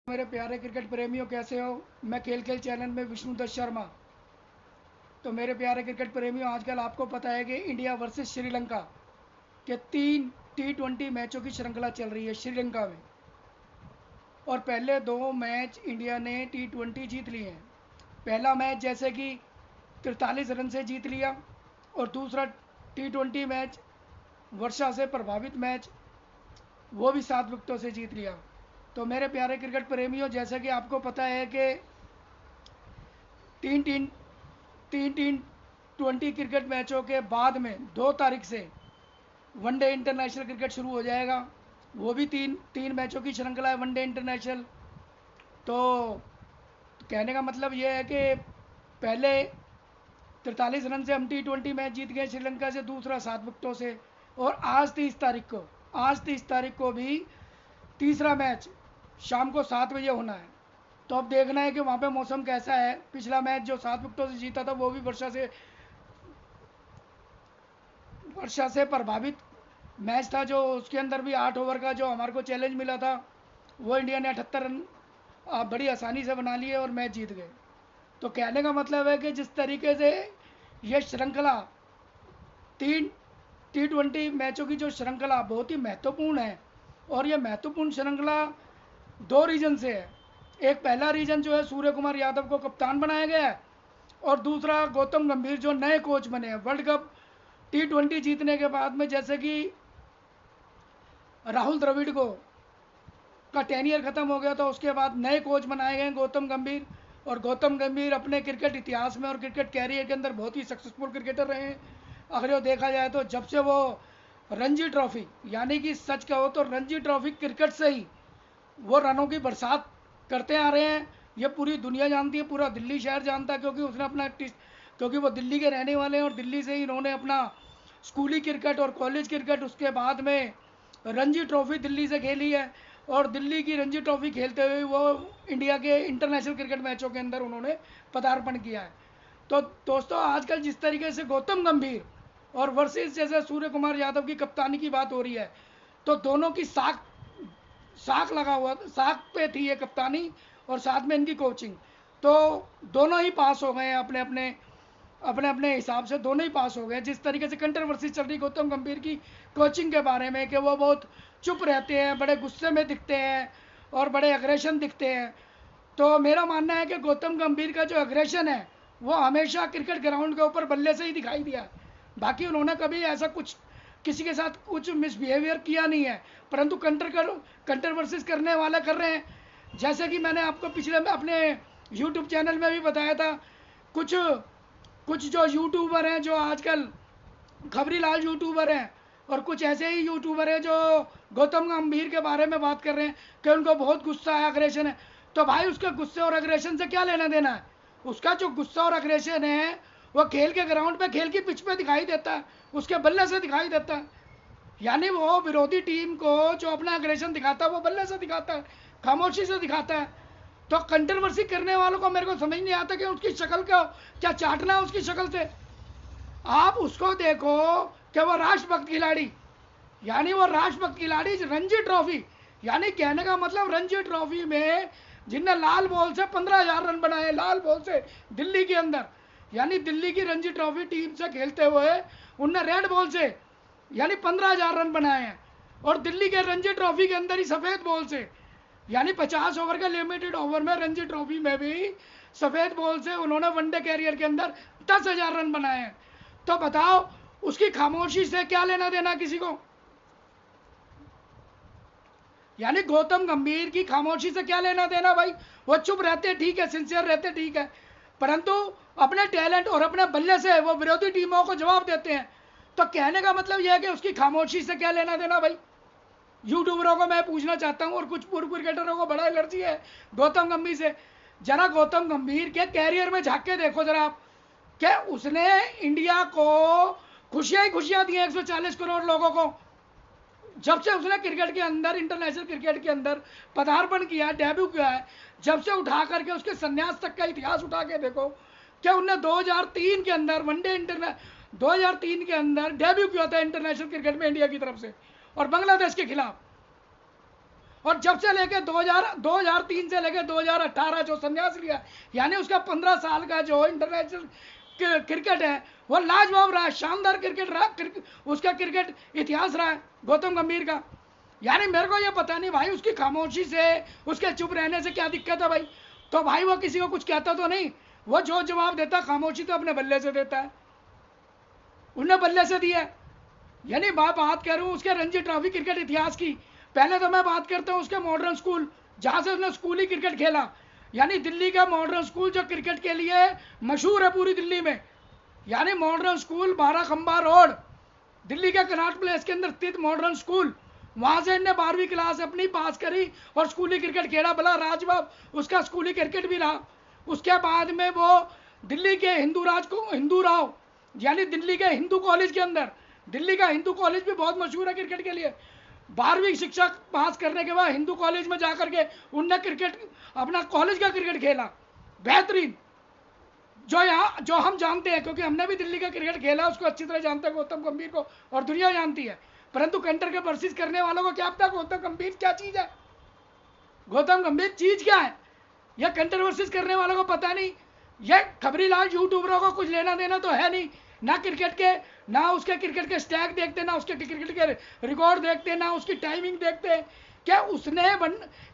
मेरे प्यारे क्रिकेट प्रेमियों, कैसे हो। मैं खेल खेल चैनल में विष्णु दत्त शर्मा। तो मेरे प्यारे क्रिकेट प्रेमियों, आजकल आपको पता है कि इंडिया वर्सेस श्रीलंका के 3 T20 मैचों की श्रृंखला चल रही है श्रीलंका में। और पहले 2 मैच इंडिया ने T20 जीत लिए हैं। पहला मैच जैसे कि 43 रन से जीत लिया, और दूसरा T20 मैच, वर्षा से प्रभावित मैच, वो भी 7 विकेटों से जीत लिया। तो मेरे प्यारे क्रिकेट प्रेमियों, जैसा कि आपको पता है कि तीन तीन तीन तीन 20 क्रिकेट मैचों के बाद में 2 तारीख से वनडे इंटरनेशनल क्रिकेट शुरू हो जाएगा। वो भी तीन तीन मैचों की श्रृंखला है वनडे इंटरनेशनल। तो कहने का मतलब ये है कि पहले 43 रन से हम T20 मैच जीत गए श्रीलंका से, दूसरा 7 विकेटों से। और आज 30 तारीख को भी तीसरा मैच शाम को 7 बजे होना है। तो अब देखना है कि वहाँ पे मौसम कैसा है। पिछला मैच जो 7 विकेटों से जीता था, वो भी वर्षा से प्रभावित मैच था, जो उसके अंदर भी 8 ओवर का जो हमारे को चैलेंज मिला था, वो इंडिया ने 78 रन बड़ी आसानी से बना लिए और मैच जीत गए। तो कहने का मतलब है कि जिस तरीके से ये श्रृंखला, 3 T20 मैचों की जो श्रृंखला बहुत ही महत्वपूर्ण है, और ये महत्वपूर्ण श्रृंखला 2 रीजन से है। एक पहला रीजन जो है, सूर्य कुमार यादव को कप्तान बनाया गया है, और दूसरा गौतम गंभीर जो नए कोच बने हैं वर्ल्ड कप T20 जीतने के बाद में। जैसे कि राहुल द्रविड़ को का टेनियर खत्म हो गया था, उसके बाद नए कोच बनाए गए गौतम गंभीर। और गौतम गंभीर अपने क्रिकेट इतिहास में और क्रिकेट कैरियर के अंदर बहुत ही सक्सेसफुल क्रिकेटर रहे हैं। अगर जो देखा जाए तो जब से वो रणजी ट्रॉफी, यानी कि सच कहो तो रणजी ट्रॉफी क्रिकेट से ही वो रनों की बरसात करते आ रहे हैं। ये पूरी दुनिया जानती है, पूरा दिल्ली शहर जानता है, क्योंकि उसने क्योंकि वो दिल्ली के रहने वाले हैं, और दिल्ली से ही इन्होंने अपना स्कूली क्रिकेट और कॉलेज क्रिकेट, उसके बाद में रणजी ट्रॉफी दिल्ली से खेली है। और दिल्ली की रणजी ट्रॉफी खेलते हुए वो इंडिया के इंटरनेशनल क्रिकेट मैचों के अंदर उन्होंने पदार्पण किया है। तो दोस्तों, आजकल जिस तरीके से गौतम गंभीर और वर्सेस जैसे सूर्य कुमार यादव की कप्तानी की बात हो रही है, तो दोनों की साख पे थी ये कप्तानी, और साथ में इनकी कोचिंग। तो दोनों ही पास हो गए हैं अपने अपने हिसाब से, दोनों ही पास हो गए। जिस तरीके से कंट्रोवर्सी चल रही गौतम गंभीर की कोचिंग के बारे में कि वो बहुत चुप रहते हैं, बड़े गुस्से में दिखते हैं और बड़े अग्रेशन दिखते हैं, तो मेरा मानना है कि गौतम गंभीर का जो अग्रेशन है वो हमेशा क्रिकेट ग्राउंड के ऊपर बल्ले से ही दिखाई दिया। बाकी उन्होंने कभी ऐसा कुछ किसी के साथ कुछ मिसबिहेवियर किया नहीं है, परंतु कंट्रोवर्सीज करने वाले कर रहे हैं। जैसे कि मैंने आपको पिछले में अपने यूट्यूब चैनल में भी बताया था, कुछ कुछ जो यूट्यूबर हैं जो आजकल खबरी लाल यूट्यूबर हैं, और कुछ ऐसे ही यूट्यूबर हैं जो गौतम गंभीर के बारे में बात कर रहे हैं कि उनको बहुत गुस्सा है, अग्रेशन है। तो भाई, उसके गुस्से और अग्रेशन से क्या लेना देना है। उसका जो गुस्सा और अग्रेशन है वो खेल के ग्राउंड पे, खेल की पिच पे दिखाई देता है, उसके बल्ले से दिखाई देता है। यानी वो विरोधी टीम को जो अपना अग्रेशन दिखाता है वो बल्ले से दिखाता है, खामोशी से दिखाता है। तो कंट्रोवर्सी करने वालों को मेरे को समझ नहीं आता कि उसकी शक्ल का क्या चाटना है उसकी शक्ल से। आप उसको देखो कि वो राष्ट्रभक्त खिलाड़ी, यानी वो राष्ट्रभक्त खिलाड़ी रणजी ट्रॉफी, यानी कहने का मतलब रणजी ट्रॉफी में जिनने लाल बॉल से 15,000 रन बनाए, लाल बॉल से दिल्ली के अंदर, यानी दिल्ली की रणजी ट्रॉफी टीम से खेलते हुए उनने रेड बॉल से यानी 15,000 रन बनाए हैं। और दिल्ली के रणजी ट्रॉफी के अंदर ही सफ़ेद बॉल से, यानी 50 ओवर के लिमिटेड ओवर में रणजी ट्रॉफी में भी सफ़ेद बॉल से उन्होंने वनडे कैरियर के अंदर 10,000 रन बनाए हैं। तो बताओ, उसकी खामोशी से क्या लेना देना किसी को। यानी गौतम गंभीर की खामोशी से क्या लेना देना भाई। वो चुप रहते ठीक है, सिंसियर रहते ठीक है, परंतु अपने टैलेंट और अपने बल्ले से वो विरोधी टीमों को जवाब देते हैं। तो कहने का मतलब यह है कि उसकी खामोशी से क्या लेना देना भाई। यूट्यूबरों को मैं पूछना चाहता हूं, और कुछ पूर्व क्रिकेटरों को बड़ा एलर्जी है गौतम गंभीर से। जरा गौतम गंभीर के कैरियर में झांक के देखो जरा आप, क्या उसने इंडिया को खुशियां ही खुशियां दी हैं 140 करोड़ लोगों को। जब से उसने क्रिकेट के अंदर, इंटरनेशनल क्रिकेट के अंदर पदार्पण किया, डेब्यू किया है, जब से उठा करके उसके संन्यास तक का इतिहास उठा के देखो, क्या उनने 2003 के अंदर वनडे 2003 के अंदर डेब्यू किया था इंटरनेशनल क्रिकेट में इंडिया की तरफ से, और बांग्लादेश के खिलाफ। और जब से लेके 2003 से लेके 2018 जो संन्यास लिया, यानी उसका 15 साल का जो इंटरनेशनल क्रिकेट है वो लाजवाब रहा है, शानदार क्रिकेट रहा, उसका क्रिकेट इतिहास रहा है गौतम गंभीर का। यानी मेरे को ये पता नहीं भाई उसकी खामोशी से, उसके चुप रहने से क्या दिक्कत है भाई। तो भाई वो किसी को कुछ कहता तो नहीं, वो जो जवाब देता खामोशी तो अपने बल्ले से देता है, उन्हें बल्ले से दिया। यानी मैं बात करूं उसके रणजी ट्रॉफी क्रिकेट इतिहास की, पहले तो मैं बात करता हूं उसके मॉडर्न स्कूल, जहां से उसने स्कूली क्रिकेट खेला। यानी दिल्ली का मॉडर्न स्कूल जो क्रिकेट के लिए मशहूर है पूरी दिल्ली में, यानी मॉडर्न स्कूल 12 खंबा रोड, दिल्ली के कनॉट प्लेस के अंदर स्थित मॉडर्न स्कूल, वहां से इन्हें 12वीं क्लास अपनी पास करी और स्कूली क्रिकेट खेला। भला राजबाब उसका स्कूली क्रिकेट भी रहा। उसके बाद में वो दिल्ली के हिंदू राव यानी दिल्ली के हिंदू कॉलेज के अंदर, दिल्ली का हिंदू कॉलेज भी बहुत मशहूर है क्रिकेट के लिए, 12वीं शिक्षा पास करने के बाद हिंदू कॉलेज में जाकर के उनने क्रिकेट अपना कॉलेज का क्रिकेट खेला बेहतरीन, जो हम जानते हैं क्योंकि हमने भी दिल्ली का क्रिकेट खेला, उसको अच्छी तरह जानते हैं गौतम गंभीर को, और दुनिया जानती है। परंतु कंटर के वर्सेस करने वालों को क्या पता गौतम गंभीर क्या चीज है, गौतम गंभीर चीज क्या है, यह कंट्रोवर्सीज करने वालों को पता नहीं। यह खबरीलाल यूट्यूबरों को कुछ लेना देना तो है नहीं, ना क्रिकेट के, ना उसके क्रिकेट के स्टैक देखते, ना उसके क्रिकेट के रिकॉर्ड देखते, ना उसकी टाइमिंग देखते। क्या उसने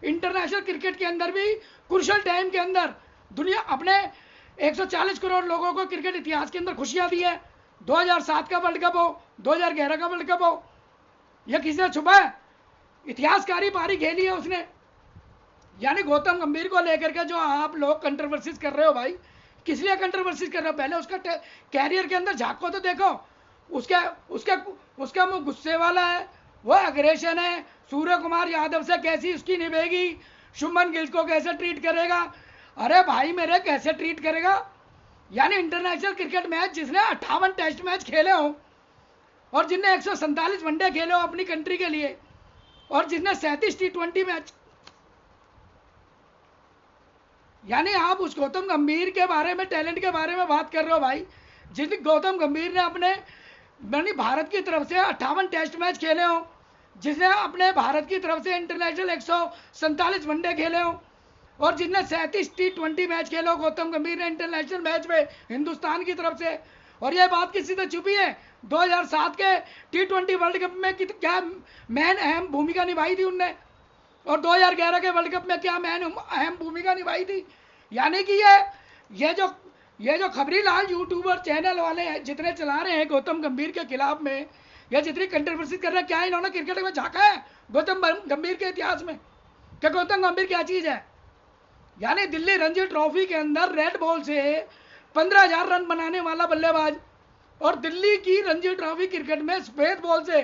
इंटरनेशनल क्रिकेट के अंदर भी क्रुशियल टाइम के अंदर दुनिया अपने 140 करोड़ लोगों को क्रिकेट इतिहास के अंदर खुशियां दी है। 2007 का वर्ल्ड कप हो, 2011 का वर्ल्ड कप हो, यह किसी ने छुपा है? इतिहासकारी पारी खेली है उसने। यानी गौतम गंभीर को लेकर के जो आप लोग कंट्रोवर्सीज कर रहे हो भाई, किस लिए कंट्रोवर्सीज कर रहे हो? पहले उसका कैरियर के अंदर झांको तो देखो, उसका मुंह गुस्से वाला है, वो अग्रेशन है, सूर्य कुमार यादव से कैसी उसकी निभेगी, शुभमन गिल को कैसे ट्रीट करेगा, अरे भाई मेरे कैसे ट्रीट करेगा। यानी इंटरनेशनल क्रिकेट मैच जिसने 58 टेस्ट मैच खेले हो और जिसने 147 वनडे खेले हो अपनी कंट्री के लिए, और जिसने 37 T20 मैच, यानी आप उस गौतम गंभीर के बारे में, टैलेंट के बारे में बात कर रहे हो भाई, जिस गौतम गंभीर ने अपने भारत की तरफ से 58 टेस्ट मैच खेले हो, जिसने अपने भारत की तरफ से इंटरनेशनल 147 वनडे खेले हो, और जिसने 37 T20 मैच खेले हो गौतम गंभीर ने इंटरनेशनल मैच में हिंदुस्तान की तरफ से। और यह बात किसी से छुपी है? 2007 के T20 वर्ल्ड कप में क्या मैन अहम भूमिका निभाई थी उनने, और 2011 के वर्ल्ड कप में क्या मैन अहम भूमिका निभाई थी। यानी कि ये जो खबरीलाल यूट्यूबर चैनल वाले हैं जितने चला रहे हैं गौतम गंभीर के खिलाफ में, या जितनी कंट्रोवर्सी कर रहे हैं, क्या इन्होंने क्रिकेट में झांका है गौतम गंभीर के इतिहास में? क्या गौतम गंभीर क्या चीज है? यानी दिल्ली रणजी ट्रॉफी के अंदर रेड बॉल से 15,000 रन बनाने वाला बल्लेबाज, और दिल्ली की रणजी ट्रॉफी क्रिकेट में सफेद बॉल से,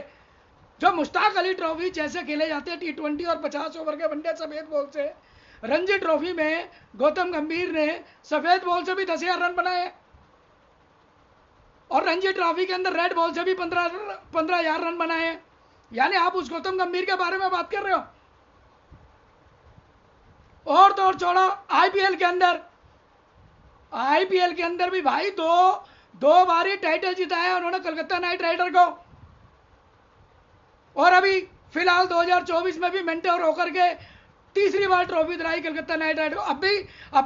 जो मुश्ताक अली ट्रॉफी जैसे खेले जाते हैं T20 और 50 ओवर के वनडे सफेद बॉल से, रणजी ट्रॉफी में गौतम गंभीर ने सफेद बॉल से भी 10,000 रन बनाए, और रणजी ट्रॉफी के अंदर रेड बॉल से भी 15,000 रन बनाए। यानी आप उस गौतम गंभीर के बारे में बात कर रहे हो। और तो और छोड़ो, आईपीएल के अंदर भी भाई दो बारी टाइटल जिताया उन्होंने कलकत्ता नाइट राइडर को, और अभी फिलहाल 2024 में भी मेंटोर होकर के तीसरी बार ट्रॉफी दिलाई कलकत्ता नाइट राइडर को। अब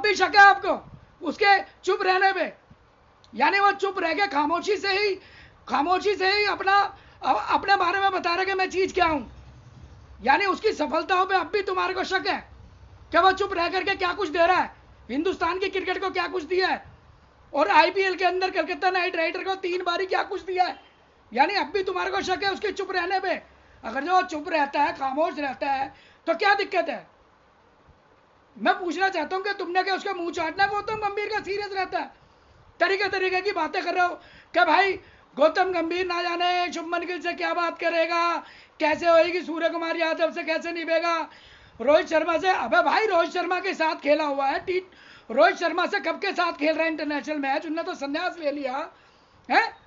भी शक है आपको उसके चुप रहने पे? यानी वो चुप रह के खामोशी से ही अपने बारे में बता रहे कि मैं चीज क्या हूं। यानी उसकी सफलताओं पे अब भी तुम्हारे को शक है कि वो चुप रह करके क्या कुछ दे रहा है, हिंदुस्तान की क्रिकेट को क्या कुछ दिया है, और आईपीएल के अंदर कलकत्ता नाइट राइडर को 3 बारी क्या कुछ दिया है। यानी अब भी तुम्हारे को शक है उसके चुप रहने पे? अगर जो चुप रहता है, खामोश रहता है, तो क्या दिक्कत है? मैं पूछना चाहता हूं कि तुमने क्या उसका मुंह चाटना गौतम गंभीर का सीरियस रहता है? तरीके की बातें कर रहे हो कि भाई गौतम गंभीर ना जाने शुभमन गिल से क्या बात करेगा, कैसे होएगी, सूर्य कुमार यादव से कैसे निभेगा, रोहित शर्मा से। अबे भाई रोहित शर्मा के साथ खेला हुआ है, रोहित शर्मा से कब के साथ खेल रहा है इंटरनेशनल मैच, उनने तो संन्यास ले लिया है।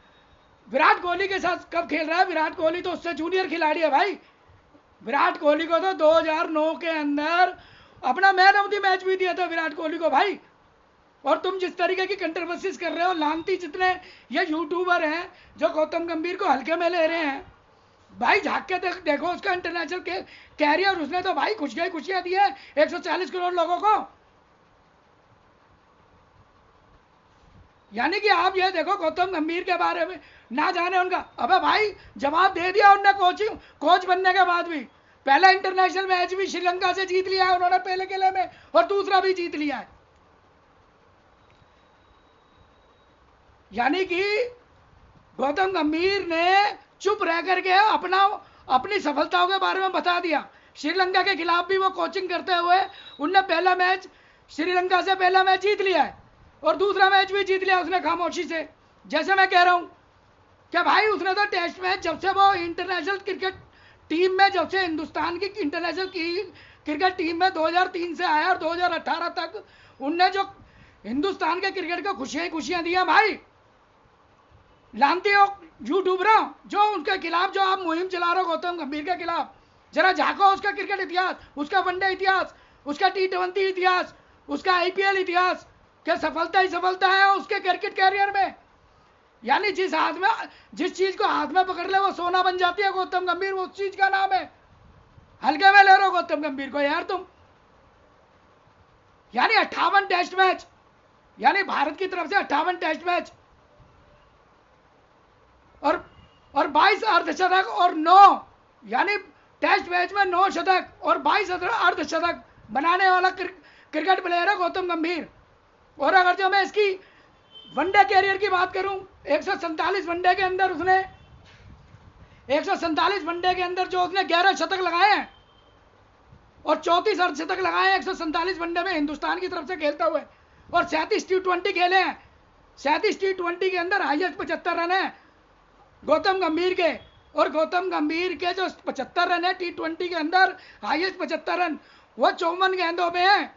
विराट कोहली के साथ कब खेल रहा है? विराट कोहली तो उससे जूनियर खिलाड़ी है भाई। विराट कोहली को तो 2009 के अंदर अपना मैन ऑफ द मैच भी दिया था विराट कोहली को भाई। और तुम जिस तरीके की कंट्रोवर्सीज कर रहे हो, लानती जितने ये यूट्यूबर हैं जो गौतम गंभीर को हल्के में ले रहे हैं, भाई झांक के देखो उसका इंटरनेशनल कैरियर, उसने तो भाई खुशियां दी है 140 करोड़ लोगों को। यानी कि आप ये देखो गौतम गंभीर के बारे में ना जाने उनका, अबे भाई जवाब दे दिया उनने कोच बनने के बाद भी। पहला इंटरनेशनल मैच भी श्रीलंका से जीत लिया है उन्होंने पहले खेले में, और दूसरा भी जीत लिया है। यानी कि गौतम गंभीर ने चुप रह करके अपनी सफलताओं के बारे में बता दिया। श्रीलंका के खिलाफ भी वो कोचिंग करते हुए उनने पहला मैच, श्रीलंका से पहला मैच जीत लिया है और दूसरा मैच भी जीत लिया उसने खामोशी से। जैसे मैं कह रहा हूं कि भाई उसने तो टेस्ट मैच, जब से वो इंटरनेशनल क्रिकेट टीम में, जब से हिंदुस्तान की इंटरनेशनल क्रिकेट टीम में 2003 से आया और 2018 तक उनने जो हिंदुस्तान के क्रिकेट को खुशियां दी हैं भाई। जानते हो यूट्यूबरों जो उनके खिलाफ जो आप मुहिम चला रहे हो गौतम गंभीर के खिलाफ, जरा झांको उसका क्रिकेट इतिहास, उसका वनडे इतिहास, उसका T20 इतिहास, उसका IPL इतिहास, क्या सफलता ही सफलता है उसके क्रिकेट कैरियर में। यानी जिस चीज को हाथ में पकड़ ले वो सोना बन जाती है गौतम गंभीर, वो उस चीज का नाम है। हल्के में ले रहे हो गौतम गंभीर को यार तुम। यानी 58 टेस्ट मैच, यानी भारत की तरफ से 58 टेस्ट मैच और 22 अर्धशतक और 9, यानी टेस्ट मैच में 9 शतक और 22 अर्धशतक बनाने वाला क्रिकेट प्लेयर है गौतम गंभीर। और अगर जो मैं इसकी वनडे कैरियर की बात करूं, 147 वनडे के अंदर उसने 147 वनडे के अंदर जो उसने 11 शतक लगाए हैं और 34 अर्धशतक लगाए हैं 147 वनडे में हिंदुस्तान की तरफ से खेलते हुए, और 37 T20 खेले हैं। 37 T20 के अंदर हाईएस्ट 75 रन है गौतम गंभीर के, और गौतम गंभीर के जो 75 रन है T20 के अंदर हाईएस्ट 75 रन वो 54 गेंदों में है।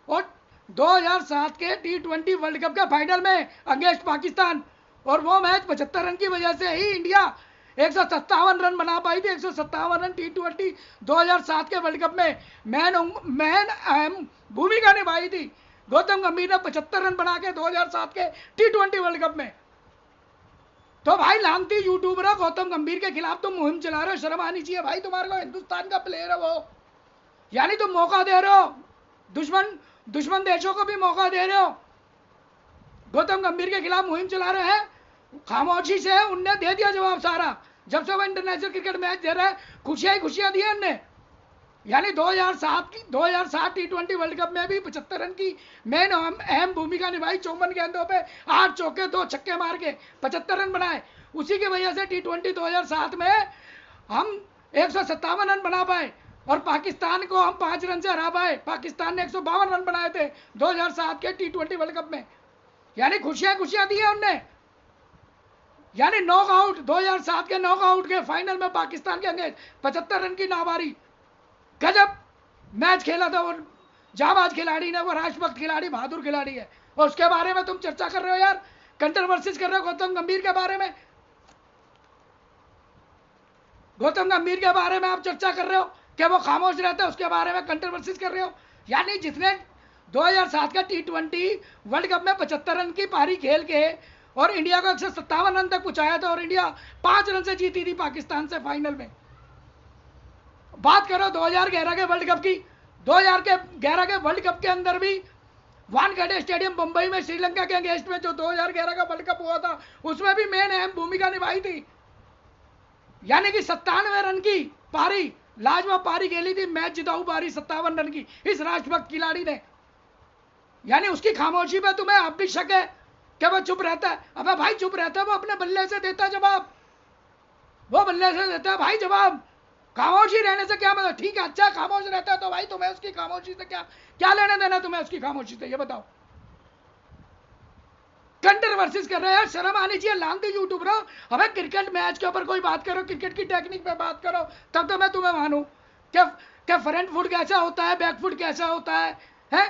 और 2007 के T20 वर्ल्ड कप के फाइनल में अगेंस्ट पाकिस्तान, और वो मैच 75 रन की वजह से ही इंडिया 157 रन बना पाई थी। 157 रन T20 2007 के वर्ल्ड कप में मैन अहम भूमिका निभाई थी। गौतम गंभीर ने 75 रन बना के 2007 के T20 वर्ल्ड कप में। तो भाई लानती यूट्यूबर है, गौतम गंभीर के खिलाफ तुम मुहिम चला रहे हो, शर्म आनी चाहिए भाई तुम्हारे को। हिंदुस्तान का प्लेयर है वो, यानी तुम मौका दे रहे हो, दुश्मन देशों को भी मौका दे रहे हो। गौतम गंभीर के खिलाफ मुहिम चला रहे हैं खामोशी से। उनने दे दिया जवाब सारा, जब से वो इंटरनेशनल क्रिकेट मैच दे रहा है खुशियां दी उनने। यानी 2007 T20 वर्ल्ड कप में भी 75 रन की मेन अहम भूमिका निभाई। 54 गेंदों पे 8 चौके 2 छक्के मार के 75 रन बनाए। उसी की वजह से T20 2007 में हम 157 रन बना पाए और पाकिस्तान को हम 5 रन से हरा पाए। पाकिस्तान ने 152 रन बनाए थे 2007 के T20 वर्ल्ड कप में। यानी खुशियां दी है उनने। यानी नॉकआउट 2007 के नॉकआउट के फाइनल में पाकिस्तान के अगेंस्ट 75 रन की नाबारी, गजब मैच खेला था वो जाबाज खिलाड़ी ने। वो राष्ट्रभक्त खिलाड़ी, बहादुर खिलाड़ी है, और उसके बारे में तुम चर्चा कर रहे हो यार, कंट्रोवर्सीज कर रहे हो गौतम गंभीर के बारे में। गौतम गंभीर के बारे में आप चर्चा कर रहे हो कि वो खामोश रहता है, उसके बारे में कंट्रोवर्सीज कर रहे हो। यानी जिसने 2007 का T20 वर्ल्ड कप में 75 रन की पारी खेल के और इंडिया को 157 रन तक पहुंचाया था, और इंडिया 5 रन से जीती थी पाकिस्तान से फाइनल में। बात करो 2011 के वर्ल्ड कप की, 2011 के वर्ल्ड कप के अंदर भी वानखेड़े स्टेडियम मुंबई में श्रीलंका के अगेंस्ट में जो 2011 का वर्ल्ड कप हुआ था, उसमें भी मेन अहम भूमिका निभाई थी। यानी कि 97 रन की पारी, लाजवाब पारी खेली थी, मैच जिताऊ पारी 57 रन की इस राष्ट्रभक्त खिलाड़ी ने। यानी उसकी खामोशी पे तुम्हें अब भी शक है कि वो चुप रहता है। अबे भाई चुप रहता है, वो अपने बल्ले से देता है जवाब, वो बल्ले से देता है भाई जवाब। खामोशी रहने से क्या मतलब? ठीक है, अच्छा खामोश रहता है तो भाई तुम्हें उसकी खामोशी से क्या लेने देना, तुम्हें उसकी खामोशी से, ये बताओ। कंट्रोवर्सीज कर रहे हैं, शर्म आनी चाहिए लानती यूट्यूबर। अबे क्रिकेट मैच के ऊपर कोई बात करो, क्रिकेट की टेक्निक पे बात करो, तब तो मैं तुम्हें मानूं। क्या फ्रंट फुट कैसा होता है, बैक फुट कैसा होता है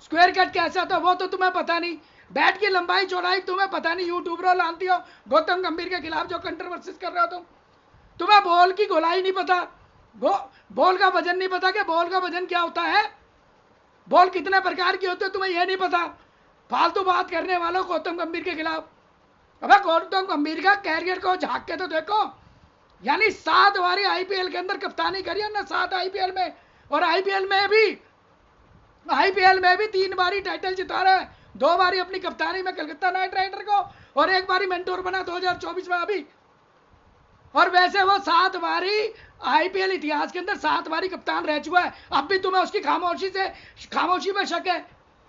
स्क्वायर कट कैसा होता है, वो तो तुम्हें पता नहीं। बैट की लंबाई चौड़ाई तुम्हें पता नहीं। यूट्यूबर लानती हो गौतम गंभीर के खिलाफ जो कंट्रोवर्सीज कर रहे हो तुम्हें बॉल की गोलाई नहीं पता, बॉल का वजन नहीं पता कि बॉल का वजन क्या होता है, बॉल कितने प्रकार की होती है तुम्हें यह नहीं पता। फालतू बात करने वालों गौतम गंभीर के खिलाफ। अबे गौतम गंभीर का कैरियर को झांक के तो देखो, यानी 7 बारी आईपीएल के अंदर कप्तानी करी है ना, 7 आईपीएल में। और आईपीएल में भी 3 बारी टाइटल जिता रहा है। 2 बारी अपनी कप्तानी में कलकत्ता नाइट राइडर को, और 1 बारी मेंटोर बना 2024 में अभी। और वैसे वो 7 बारी आईपीएल इतिहास के अंदर 7 बारी कप्तान रह चुका है। अब भी तुम्हें उसकी खामोशी में शक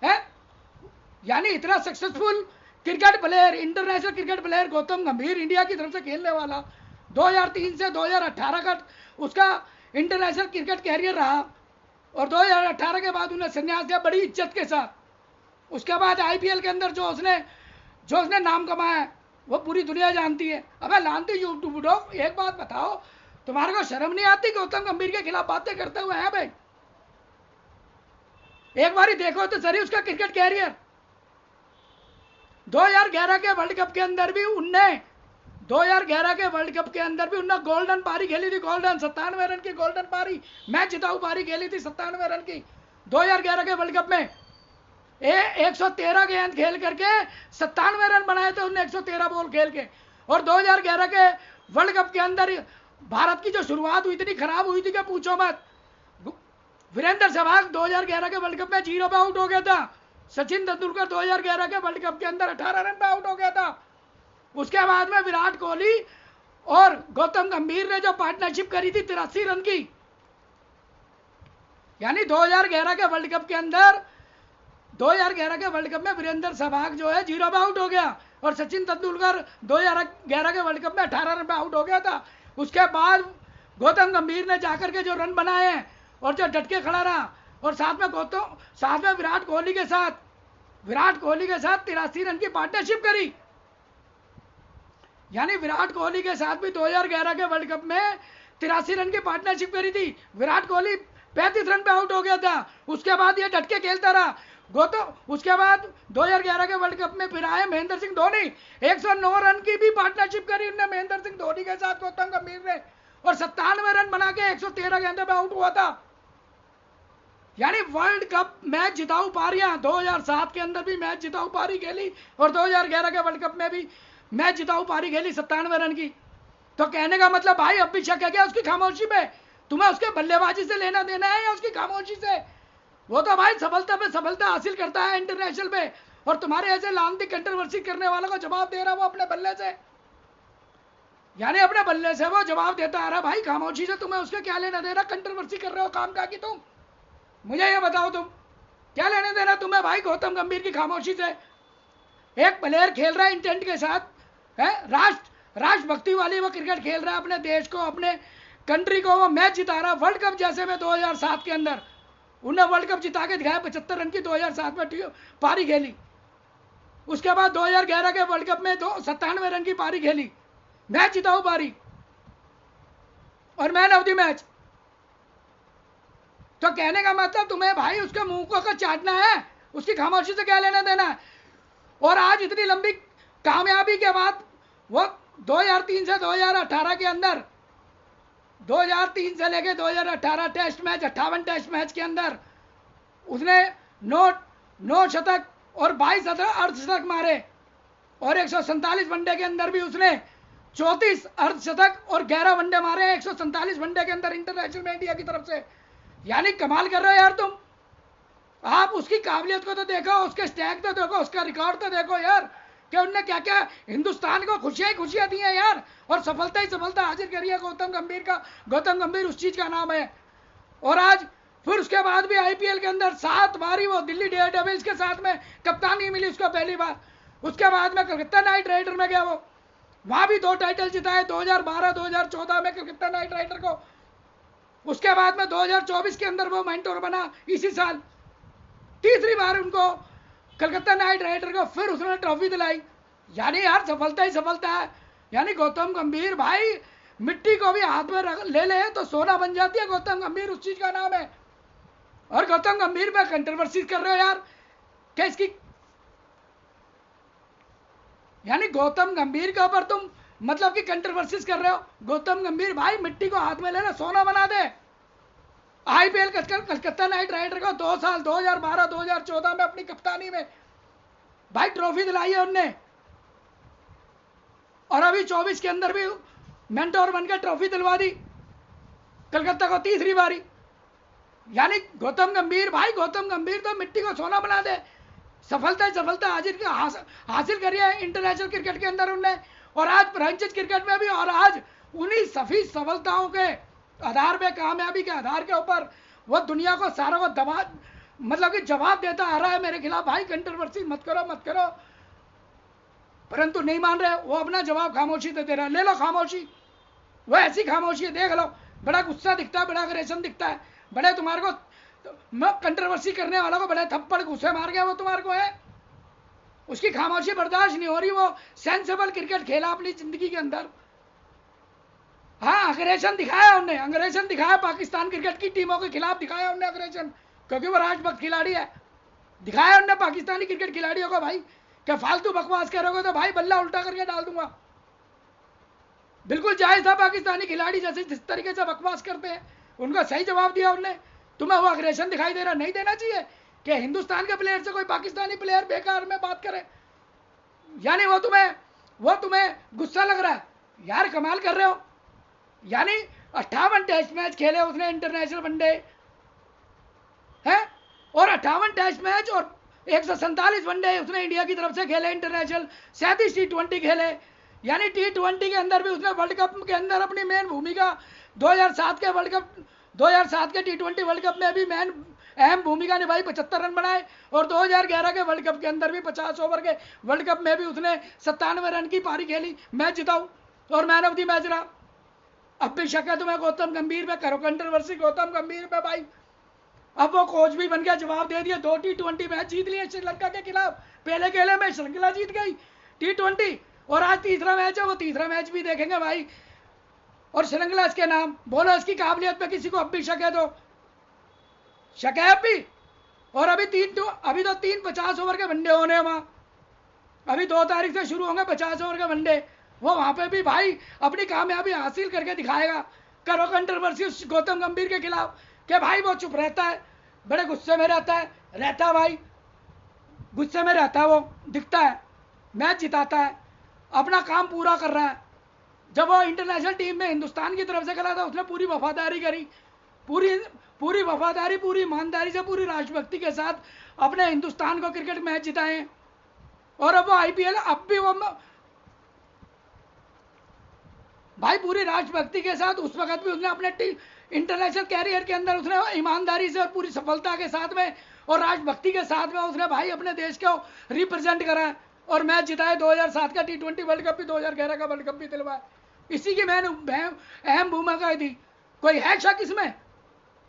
है? यानी इतना successful cricket player, international cricket player Gautam गंभीर, इंडिया की तरफ से खेलने वाला, 2003 से 2018 का उसका इंटरनेशनल क्रिकेट कैरियर रहा, और 2018 के बाद उन्हें संन्यास दिया बड़ी इज्जत के साथ। उसके बाद आईपीएल के अंदर जो उसने नाम कमाया है वो पूरी दुनिया जानती है। अबे लानती यूट्यूब, एक बात बताओ, तुम्हारे को शर्म नहीं आती गौतम गंभीर के खिलाफ बातें करते हुए हैं भाई? एक बारी देखो तो सही उसका क्रिकेट कैरियर। 2011 के वर्ल्ड कप के अंदर भी उनने 2011 के वर्ल्ड कप के अंदर भी उन्होंने गोल्डन पारी खेली थी, गोल्डन 97 रन की गोल्डन पारी, मैच जिताऊ पारी खेली थी 97 रन की 2011 के वर्ल्ड कप में। 113 गेंद खेल करके 97 रन बनाए थे उन्होंने 113 बॉल खेल के। और 2011 के वर्ल्ड कप के अंदर भारत की जो शुरुआत हुई इतनी खराब हुई थी कि पूछो मत। वीरेंद्र सहवाग 2011 के वर्ल्ड कप में 0 पे आउट हो गया था। सचिन तेंदुलकर 2011 के वर्ल्ड कप के अंदर 18 रन पे आउट हो गया था। उसके बाद में विराट कोहली और गौतम गंभीर ने जो पार्टनरशिप करी थी 83 रन की, यानी 2011 के वर्ल्ड कप के अंदर 2011 के वर्ल्ड कप में वीरेंद्र सहवाग जो है 0 पे आउट हो गया, और सचिन तेंदुलकर 2011 के वर्ल्ड कप में 18 रन पे आउट हो गया था। उसके बाद गौतम गंभीर ने जाकर के जो रन बनाए हैं और जो डटके खड़ा रहा, और साथ में विराट कोहली के साथ 83 रन की पार्टनरशिप करी। यानी विराट कोहली के साथ भी 2011 के वर्ल्ड कप में 83 रन की पार्टनरशिप करी थी। विराट कोहली 35 रन पे आउट हो गया था। उसके बाद ये डटके खेलता रहा उसके बाद 2011 के वर्ल्ड कप में फिर आए महेंद्र सिंह धोनी, 109 रन की भी पार्टनरशिप करी उन्होंने महेंद्र सिंह धोनी के साथ गौतम गंभीर ने, और 97 रन बना के 113 गेंदों पे आउट हुआ था। यानी वर्ल्ड कप मैच जिताऊ पारियां 2007 के अंदर भी मैच जिताऊ पारी खेली, और 2011 के वर्ल्ड कप में भी मैच जिताऊ पारी खेली 97 रन की। तो कहने का मतलब भाई अब भी शक है क्या उसकी खामोशी पे? तुम्हें उसके बल्लेबाजी से लेना देना है या उसकी खामोशी से? वो तो भाई सफलता पे सफलता हासिल करता है इंटरनेशनल पे, और तुम्हारे ऐसे लानती कंट्रोवर्सी करने वालों को जवाब दे रहा वो अपने बल्ले से, यानी अपने बल्ले से वो जवाब देता आ रहा। भाई खामोशी से तुम्हें उसके क्या लेना देना? कंट्रोवर्सी कर रहे हो काम का कि तुम? मुझे ये बताओ तुम क्या लेने देना तुम्हें भाई गौतम गंभीर की खामोशी से? एक प्लेयर खेल रहा है इंटेंट के साथ, है राष्ट्रभक्ति वाली वो क्रिकेट खेल रहा है, अपने देश को अपने कंट्री को वो मैच जिता रहा है। वर्ल्ड कप जैसे में 2007 के अंदर उन्हें वर्ल्ड कप जिता के दिखाया, 75 रन की 2007 में पारी खेली। उसके बाद 2011 के वर्ल्ड कप में 97 रन की पारी खेली, मैच जिताऊ पारी और मैन ऑफ द मैच। तो कहने का मतलब तुम्हें भाई उसके मुंह को चाटना है, उसकी खामोशी से क्या लेना देना है? और आज इतनी लंबी कामयाबी के बाद वो 2003 से 2018 के अंदर 2003 से लेके 2018 टेस्ट मैच 58 टेस्ट मैच के अंदर उसने 9 शतक और 22 अर्धशतक मारे, और 147 वनडे के अंदर भी उसने 34 अर्धशतक और 11 वनडे मारे 147 वनडे के अंदर इंटरनेशनल में इंडिया की तरफ से। यानी कमाल कर रहे हो यार तुम। आप उसकी काबिलियत को तो देखो, उसके स्टैक तो देखो, उसका रिकॉर्ड तो देखो यार कि उनने क्या क्या हिंदुस्तान को खुशियां ही खुशियां दी हैं यार, और सफलता ही सफलता हासिल करी है गौतम गंभीर उस चीज का नाम है। और आज फिर उसके बाद भी आईपीएल के अंदर 7 बारी वो दिल्ली डेयरडेविल्स के साथ में कप्तानी मिली उसको पहली बार। उसके बाद में कलकत्ता नाइट राइडर में गया, वो वहां भी 2 टाइटल जिताए 2012 2014 में कलकत्ता नाइट राइडर को। उसके बाद में 2024 के अंदर वो मेंटोर बना इसी साल, तीसरी बार उनको कलकत्ता नाइट राइडर को फिर उसने ट्रॉफी दिलाई। यानी यार सफलता ही सफलता है। यानी गौतम गंभीर भाई मिट्टी को भी हाथ में ले तो सोना बन जाती है, गौतम गंभीर उस चीज का नाम है। और गौतम गंभीर में कंट्रोवर्सी कर रहे हो यार क्या इसकी? यानी गौतम गंभीर के ऊपर तुम मतलब कि कंट्रोवर्सी कर रहे हो। गौतम गंभीर भाई मिट्टी को हाथ में ले सोना बना दे। आईपीएल कलकत्ता नाइट राइडर को 2 साल 2012 2014 में अपनी कप्तानी में भाई ट्रॉफी दिलाई है उनने, और अभी 24 के अंदर भी मेंटोर बनकर ट्रॉफी दिलवा दी कलकत्ता को तीसरी बारी। यानी गौतम गंभीर, भाई गौतम गंभीर तो मिट्टी को सोना बना दे। सफलता सफलता हासिल करी है इंटरनेशनल क्रिकेट के अंदर उनने, और आज फ्रेंचाइज क्रिकेट में भी। और आज उन्हीं सभी सफलताओं के आधार पे, कामयाबी के आधार के ऊपर वो दुनिया को सारा को दबा, मतलब कि जवाब देता आ रहा है मेरे खिलाफ, भाई कंट्रोवर्सी मत करो मत करो, परंतु नहीं मान रहे। वो अपना जवाब खामोशी दे रहा है। ले लो खामोशी, वो ऐसी खामोशी है, देख लो। बड़ा गुस्सा दिखता है, बड़ा अग्रेशन दिखता है, बड़े तुम्हारे को कंट्रोवर्सी करने वालों को बड़े थप्पड़ गुस्से मार गया वो तुम्हारे को है। उसकी खामोशी बर्दाश्त नहीं हो रही। वो सेंसेबल क्रिकेट खेला अपनी जिंदगी के अंदर। हाँ, अग्रेशन दिखाया उनने, अग्रेशन दिखाया पाकिस्तान क्रिकेट की टीमों के खिलाफ, दिखाया उनने अग्रेशन, क्योंकि वो राजभक्त खिलाड़ी है। दिखाया उनने पाकिस्तानी क्रिकेट खिलाड़ियों को, भाई क्या फालतू बकवास करोगे तो भाई बल्ला उल्टा करके डाल दूंगा। बिल्कुल जायज था पाकिस्तानी खिलाड़ी जैसे जिस तरीके से बकवास करते हैं, उनका सही जवाब दिया उनने। तुम्हें वो अग्रेशन दिखाई दे रहा, नहीं देना चाहिए कि हिंदुस्तान के प्लेयर से कोई पाकिस्तानी प्लेयर बेकार में बात करे। यानी वो तुम्हें गुस्सा लग रहा है यार, कमाल कर रहे हो। यानी 58 टेस्ट मैच खेले उसने इंटरनेशनल वनडे है, और 58 टेस्ट मैच और 147 वनडे उसने इंडिया की तरफ से खेले इंटरनेशनल, 37 T20 खेले। यानी T20 के अंदर भी उसने वर्ल्ड कप के अंदर अपनी मेन भूमिका 2007 के T20 वर्ल्ड कप में भी मेन अहम भूमिका निभाई, 75 रन बनाए। और 2011 के वर्ल्ड कप के अंदर भी 50 ओवर के वर्ल्ड कप में भी उसने 97 रन की पारी खेली, मैच जिताऊ और मैन ऑफ द मैच रहा। अब भी शक है तुम्हें गौतम गंभीर पे, करो कंट्रोवर्सी गौतम गंभीर पे भाई। अब वो कोच भी बन गया, जवाब दे दिया। 2 T20 मैच जीत लिए श्रीलंका के खिलाफ, पहले खेले में श्रृंखला जीत गई T20, और आज तीसरा मैच है, वो तीसरा मैच भी देखेंगे भाई। और श्रृंखला इसके नाम, बोलो इसकी काबिलियत पे किसी को अब भी शक है तो शक है अब भी। और अभी तो 3 50 ओवर के वनडे होने हैं वहां, अभी 2 तारीख से शुरू होंगे 50 ओवर के वनडे। वो वहां पे भी भाई अपनी कामयाबी हासिल करके दिखाएगा। करो कंट्रोवर्सी उस गौतम गंभीर के खिलाफ कि भाई वो चुप रहता है, बड़े गुस्से में रहता है भाई, गुस्से में रहता है, वो दिखता है, मैच जिताता है, अपना काम पूरा कर रहा है। जब वो इंटरनेशनल टीम में हिंदुस्तान की तरफ से खेला था उसने पूरी वफादारी करी, पूरी वफादारी, पूरी ईमानदारी से, पूरी राष्ट्रभक्ति के साथ अपने हिंदुस्तान को क्रिकेट मैच जिताए। और अब वो IPL, अब भी वो भाई पूरी राष्ट्रभक्ति के साथ, उस वक्त भी उसने अपने इंटरनेशनल कैरियर के अंदर उसने ईमानदारी से और पूरी सफलता के साथ में और राष्ट्रभक्ति के साथ में उसने भाई अपने देश को रिप्रेजेंट करा और मैच जिताए। 2007 का T20 वर्ल्ड कप भी, 2011 का वर्ल्ड कप भी दिलवाया। इसी की मैंने अहम भूमिका थी। कोई है शक इसमें?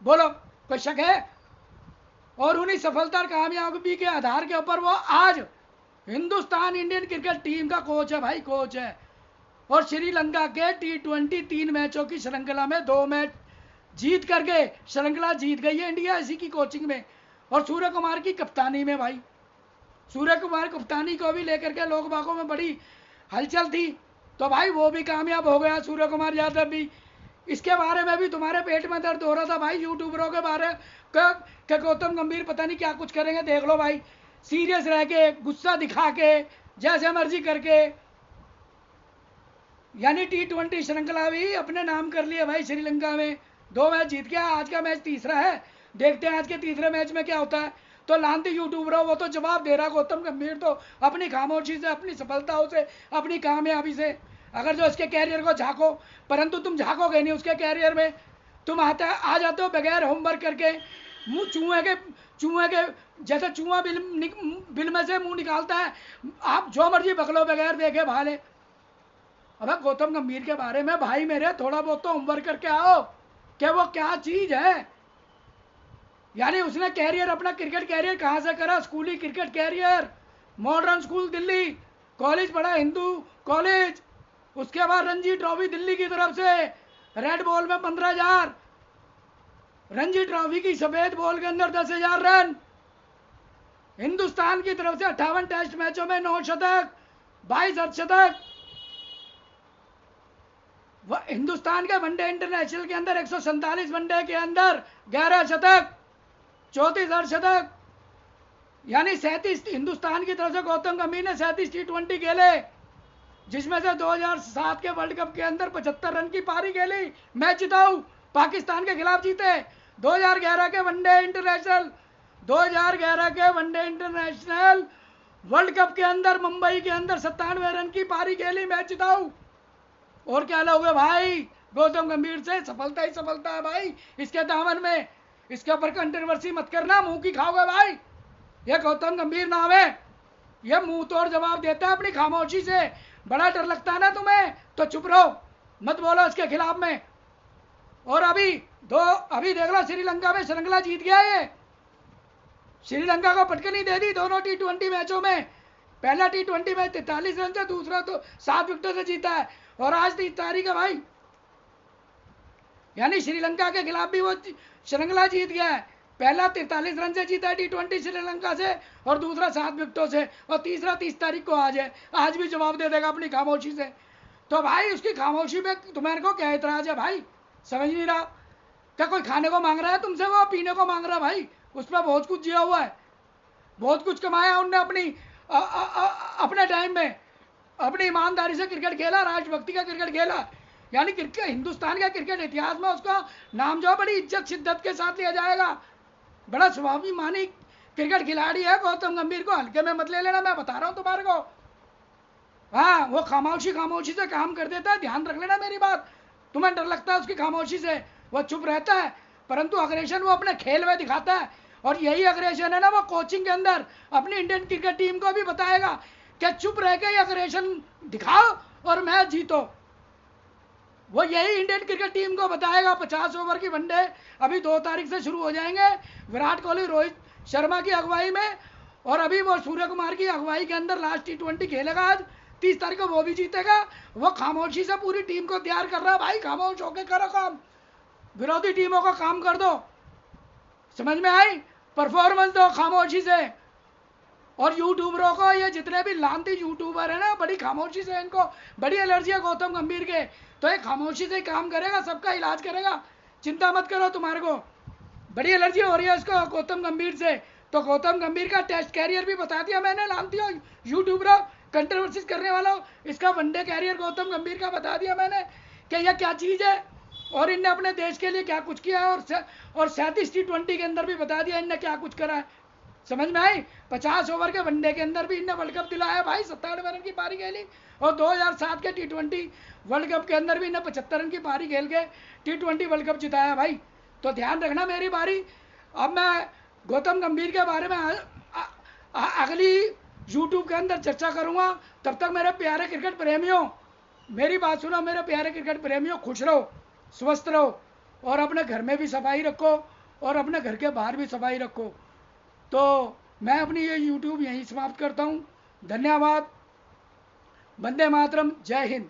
बोलो, कोई शक है? और उन्हीं सफलता और कामयाबी के आधार के ऊपर वो आज हिंदुस्तान इंडियन क्रिकेट टीम का कोच है भाई, कोच है। और श्रीलंका के T20 3 मैचों की श्रृंखला में 2 मैच जीत करके श्रृंखला जीत गई है इंडिया इसी की कोचिंग में और सूर्य कुमार की कप्तानी में। भाई सूर्य कुमार कप्तानी को भी लेकर के लोग बागों में बड़ी हलचल थी, तो भाई वो भी कामयाब हो गया सूर्य कुमार यादव भी। इसके बारे में भी तुम्हारे पेट में दर्द हो रहा था भाई, यूट्यूबरों के बारे में गौतम गंभीर पता नहीं क्या कुछ करेंगे। देख लो भाई, सीरियस रह के, गुस्सा दिखा के, जैसे मर्जी करके, यानी T20 श्रृंखला भी अपने नाम कर लिया भाई। श्रीलंका में 2 मैच जीत गया, आज का मैच तीसरा है। देखते हैं आज के तीसरे मैच में क्या होता है। तो लानती यूट्यूबर वो तो जवाब दे रहा गौतम गंभीर तो अपनी खामोशी से, अपनी सफलताओं से, अपनी कामयाबी से। अगर जो इसके कैरियर को झांको, परंतु तुम झांकोगे नहीं उसके कैरियर में। तुम आ जाते हो बगैर होमवर्क करके, मुँह चूहे के जैसे चूहा बिल में से मुंह निकालता है, आप जो मर्जी बकलो बगैर देखे भाले। अब गौतम गंभीर के बारे में भाई मेरे थोड़ा बहुत तो होमवर्क करके आओ कि वो क्या चीज है। यानी उसने कैरियर, अपना क्रिकेट कैरियर कहाँ से करा? स्कूली cricket career, modern school Delhi, college पढ़ा हिंदू कॉलेज, उसके बाद रणजी ट्रॉफी दिल्ली की तरफ से, रेड बॉल में 15,000, रणजी ट्रॉफी की सफेद बॉल के अंदर 10,000 रन, हिंदुस्तान की तरफ से 58 टेस्ट मैचों में 9 शतक, 22 अर्धशतक, हिंदुस्तान के वनडे इंटरनेशनल के अंदर 147 वनडे के अंदर 11 शतक, 34 अर्धशतक, यानी 37 हिंदुस्तान की तरफ से गौतम गंभीर ने 37 T20 खेले, जिसमें से 2007 के वर्ल्ड कप के अंदर 75 रन की पारी खेली, मैच जिताऊ, पाकिस्तान के खिलाफ जीते। 2011 के वनडे इंटरनेशनल 2011 के वनडे इंटरनेशनल वर्ल्ड कप के अंदर मुंबई के अंदर 97 रन की पारी खेली, मैच जिताऊ। और क्या लोगे भाई, गौतम गंभीर से सफलता ही सफलता है भाई इसके दामन में। इसके ऊपर कंट्रोवर्सी मत करना, मुंह की खाओगे भाई। ये गौतम गंभीर नाम है, ये मुंह तोड़ जवाब देता है अपनी खामोशी से। बड़ा डर लगता है ना तुम्हें तो चुप रहो, मत बोलो इसके खिलाफ में। और अभी देख लो, श्रीलंका में श्रृंखला जीत गया ये, श्रीलंका को पटकनी दे दी दोनों T20 मैचों में। पहला T20 मैच 43 रन से, दूसरा तो 7 विकेटों से जीता है। और आज 30 तारीख है भाई, यानी श्रीलंका के खिलाफ भी वो श्रृंखला जीत गया है। पहला 43 रन से जीता है T20 श्रीलंका से, और दूसरा 7 विकेटों से, और तीसरा 30 तारीख को आज है। आज भी जवाब दे देगा अपनी खामोशी से। तो भाई उसकी खामोशी पे तुम्हारे को क्या एतराज है भाई, समझ नहीं रहा। क्या कोई खाने को मांग रहा है तुमसे, वो पीने को मांग रहा है भाई? उस पर बहुत कुछ जिया हुआ है, बहुत कुछ कमाया उनने अपने टाइम में, अपनी ईमानदारी से क्रिकेट खेला, राष्ट्रभक्ति का क्रिकेट खेला। यानी क्रिकेट, हिंदुस्तान का क्रिकेट इतिहास में उसका नाम जो बड़ी इज्जत शिद्दत के साथ लिया जाएगा। बड़ा स्वाभिमानी क्रिकेट खिलाड़ी है गौतम गंभीर, को हल्के में मत ले लेना, मैं बता रहा हूं तुम्हारे को। हाँ, वो खामोशी से काम कर देता है, ध्यान रख लेना मेरी बात। तुम्हें डर लगता है उसकी खामोशी से, वो चुप रहता है, परंतु अग्रेशन वो अपने खेल में दिखाता है। और यही अग्रेशन है ना, वो कोचिंग के अंदर अपनी इंडियन क्रिकेट टीम को भी बताएगा कि चुप रह के अग्रेशन दिखाओ और मैच जीतो। वो यही इंडियन क्रिकेट टीम को बताएगा। 50 ओवर की वनडे अभी 2 तारीख से शुरू हो जाएंगे, विराट कोहली, रोहित शर्मा की अगुवाई में। और अभी वो सूर्य कुमार की अगुवाई के अंदर लास्ट T20 खेलेगा आज, 30 तारीख को वो भी जीतेगा। वो खामोशी से पूरी टीम को तैयार कर रहा है भाई, खामोश होकर करो काम, विरोधी टीमों को काम कर दो, समझ में आई? परफॉर्मेंस दो खामोशी से। और यूट्यूबरों को, ये जितने भी लांती यूट्यूबर है ना, बड़ी खामोशी से, इनको बड़ी एलर्जी है गौतम गंभीर के। तो ये खामोशी से काम करेगा, सबका इलाज करेगा, चिंता मत करो, तुम्हारे को बड़ी एलर्जी हो रही है इसको गौतम गंभीर से। तो गौतम गंभीर का टेस्ट कैरियर भी बता दिया मैंने, लांती हो यूट्यूबरों, कंट्रोवर्सीज करने वालों, इसका वनडे कैरियर गौतम गंभीर का बता दिया मैंने कि यह क्या चीज़ है और इनने अपने देश के लिए क्या कुछ किया है। और 37 T20 के अंदर भी बता दिया इनने क्या कुछ करा है, समझ में आई? 50 ओवर के वनडे के अंदर भी इनने वर्ल्ड कप दिलाया भाई, 97 रन की पारी खेली। और 2007 के T20 वर्ल्ड कप के अंदर भी इन्हें 75 रन की पारी खेल के T20 वर्ल्ड कप जिताया भाई। तो ध्यान रखना मेरी बारी। अब मैं गौतम गंभीर के बारे में अगली यूट्यूब के अंदर चर्चा करूंगा। तब तक मेरे प्यारे क्रिकेट प्रेमियों, मेरी बात सुनो, मेरे प्यारे क्रिकेट प्रेमियों, खुश रहो, स्वस्थ रहो, और अपने घर में भी सफाई रखो और अपने घर के बाहर भी सफाई रखो। तो मैं अपनी ये यूट्यूब यहीं समाप्त करता हूँ। धन्यवाद। वंदे मातरम। जय हिंद।